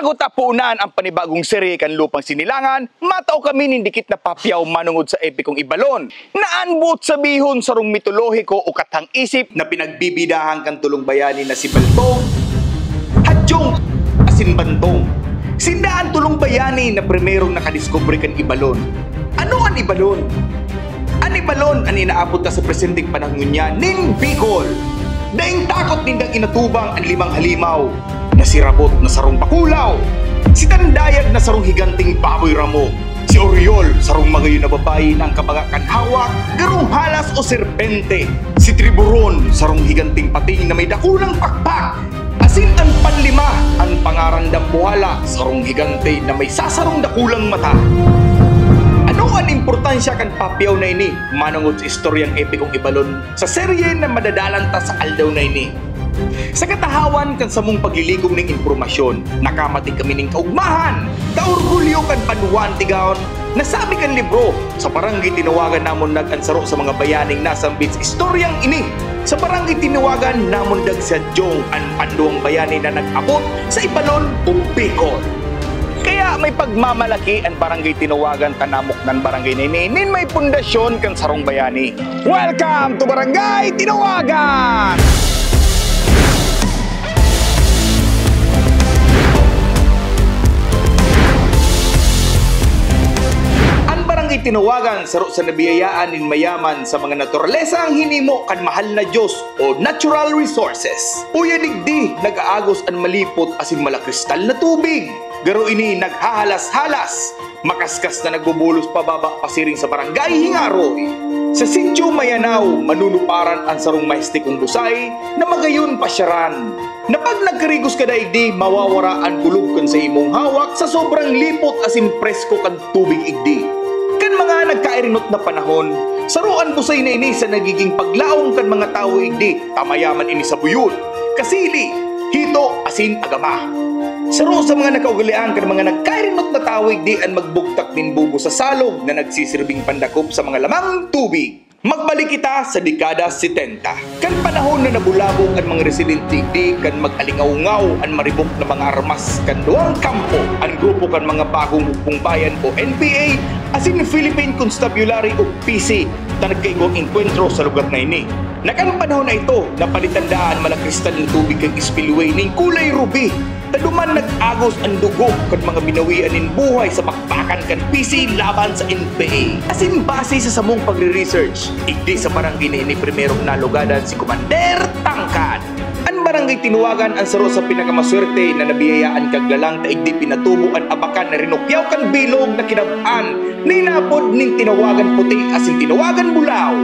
Bago tapunan ang panibagong serye kan Lupang Sinilangan, matao kami nindikit na papyaw manungod sa epikong Ibalon. Naanbot sabihon sa rong mitolohiko o katang isip na pinagbibidahan kan tulong bayani na si Baltong, Hadjong, asin Bantong. Sindaan tulong bayani na primerong nakadiskubre kan Ibalon. Ano ang Ibalon? Ang Ibalon ang inaabot na sa presenteng panahon niya nin Bicol. Daing takot nindang inatubang ang limang halimaw na si Rabot na sarong Bakulaw, si Tandayag na sarong higanting baboy ramo, si Oriol sarong magayon na babae ng kabagakan hawak, garong halas o serpente, si Triburon sarong higanting pating na may dakulang pakpak, asin ang panlima ang pangarandang buhala sarong higante na may sasarong dakulang mata. Ano ang importansya kan papyaw na ini manungod sa istoryang epikong Ibalon sa serye na madadalanta sa aldaw na ini? Sa katahawan kan samong pagliligom ng impormasyon, nakamati kami ng kaugmahan, kaorgulyo kan panuwan tigaon, nasabi kan libro, sa barangay tinawagan namon nag-ansaro sa mga bayaning nasambit sa istoryang ini. Sa barangay tinawagan namon dag sa Jong ang panduang bayani na nag-abot sa Ibalon o Bicol. Kaya may pagmamalaki ang barangay tinawagan kanamok ng barangay ninin may pundasyon kan sarong bayani. Welcome to Barangay Tinawagan! Tinawagan saro sa nabiyayaan nin mayaman sa mga naturalesa ang hinimo kan mahal na Diyos o natural resources. Uya digdi nag-aagos ang malipot asin malakristal na tubig. Garo ini naghahalas-halas, makaskas na nagbubulos pababa pasiring sa barangay Hingaroy. Sa Sitio Mayanao, manunuparan ang sarong maestikong busay na magayon pasyaran. Na pag nagkarigos ka daigdi, mawawara ang kulog kan sa imong hawak sa sobrang lipot asin presko kan tubig igdi. Kan mga nagkairinot na panahon, saruan busay na ini sa nagiging paglaong kan mga tao igdi, tamayaman ini sa buyod, kasili, hito, asin, agama. Saro sa mga nakaugalian kan mga nagkairinot na tao igdi ang magbugtak din bubo sa salog na nagsisirbing pandakop sa mga lamang tubig. Magbalik kita sa dekada 70. Kan panahon na nabulabog ang mga residente di kan mag-alingaw-ngaw ang maribok na mga armas kan duwang kampo ang grupo kan mga bagong hukbong bayan o NPA asin Philippine Constabulary o PC na nagkaigong enkwentro sa lugar na ini. Nakan panahon na ito, napalitandaan malakristal ng tubig kang spillway ning kulay ruby. Taduman nag-agos ang dugo kan mga binawian nin buhay sa bakbakan kan PC laban sa NPA. Asin base sa samong pagre-research, igdi sa barangay na ini primerong nalugadan si Commander Tangkad. Ang barangay tinawagan ang saro sa pinakamaswerte na nabiyayaan kag lalang ta igdi pinatubo ang abakan na rinukyaw kan bilog na kinab-an ninapod ning tinawagan puti asin tinawagan bulaw.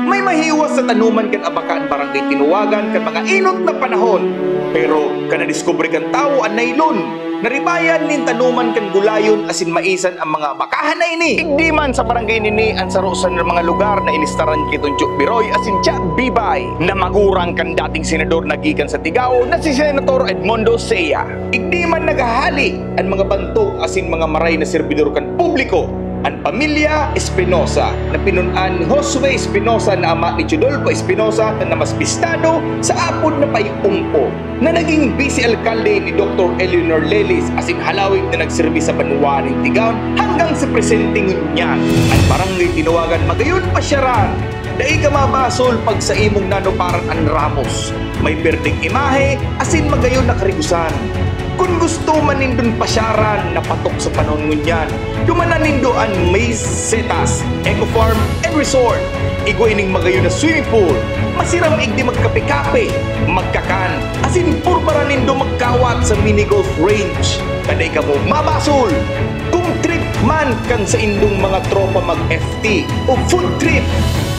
May mahiwas sa tanuman kan abakan barangay tinawagan kan mga inot na panahon. Pero kanadiskubre kan tao ang nailon. Naribayan nin tanuman kan gulayon asin maisan ang mga bakahan na ini. Igdi man sa barangay nini ang sarusan ng mga lugar na ilistaran kitong Chuk Biroy asin Jack Bibay na magurang kan dating senador nagikan sa Tigao na si Senator Edmundo Sea. Igdi man naghahali ang mga bantog asin mga maray na serbidor kan publiko. Ang pamilya Espinosa na pinunan ni Josue Espinosa na ama ni Chudolfo Espinosa na mas bistado sa apod na payumpo na naging vice-alkalde ni Dr. Eleanor Lelis asin halawig na nagserbi sa Banwa ng Tigaon hanggang sa presenteng niyan. Ang barangay tinawagan magayon pasyaran. Dai ka mabasol pag sa imong nanuparan ang Ramos. May berdeng imahe asin magayon na karigusan. Kung gusto manindon pasyaran na patok sa panahon ngunyan, dumanan nindo ang Maze Setas, Eco Farm and Resort. Igwa ining magayon na swimming pool, masiram igdi magkape-kape, magkakan, asin purbara nindo magkawat sa mini golf range. Kaday ka mo mabasol! Kung trip man kan sa indong mga tropa mag-FT o food trip,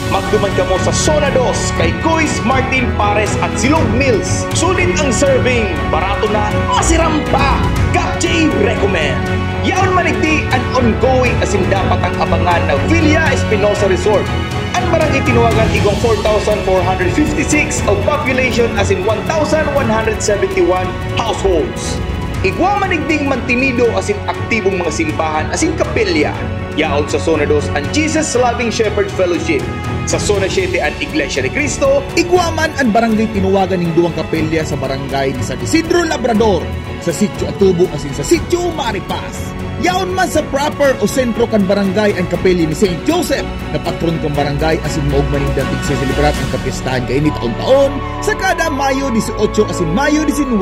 magduman ka mo sa Zona 2 kay Cois Martin Pares at Silog Mills. Sulit ang serving, barato na, masiram pa. Gapjay recommend. Yaon manigdi ang ongoing asin dapat ang abangan na Villa Espinosa Resort. Ang barangay tinawagan igong 4,456 of population asin 1,171 households. Igwa manigding mantinido asin aktibong mga simbahan asin kapilya. Yaon sa Zona 2 ang Jesus Loving Shepherd Fellowship. Sa Zona 7 ang Iglesia ni Cristo. Iguaman ang barangay tinuwagan ng duwang kapelya sa barangay ni San Isidro Labrador, sa Sitio Atubo asin sa Sitio Maripas. Yaon man sa proper o sentro kan barangay ang kapelya ni St. Joseph, na patron kan barangay asin maugmaning dating sa celebrat ang kapistahan kay ni taon-taon sa kada Mayo 18 asin Mayo 19.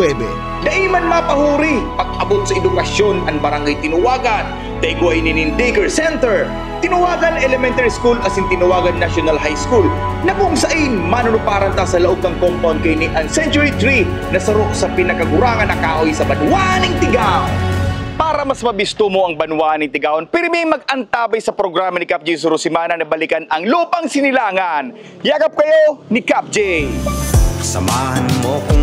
Daiman mapahuri pag-abot sa edukasyon ang barangay tinuwagan. Daigway ni Daycare Center, Tinuwagan Elementary School asin Tinuwagan National High School, na kung sain manunuparan ta sa laog ng compound kay ni ang Century Tree na sarok sa pinakagurangan na kahoy sa Banwaning Tigaw. Para mas mabisto mo ang Banwaning Tigaon, pirmi mag-antabay sa programa ni Cap J Surusimana na balikan ang lupang sinilangan. Yakap kayo ni Cap J. Samahan mo kung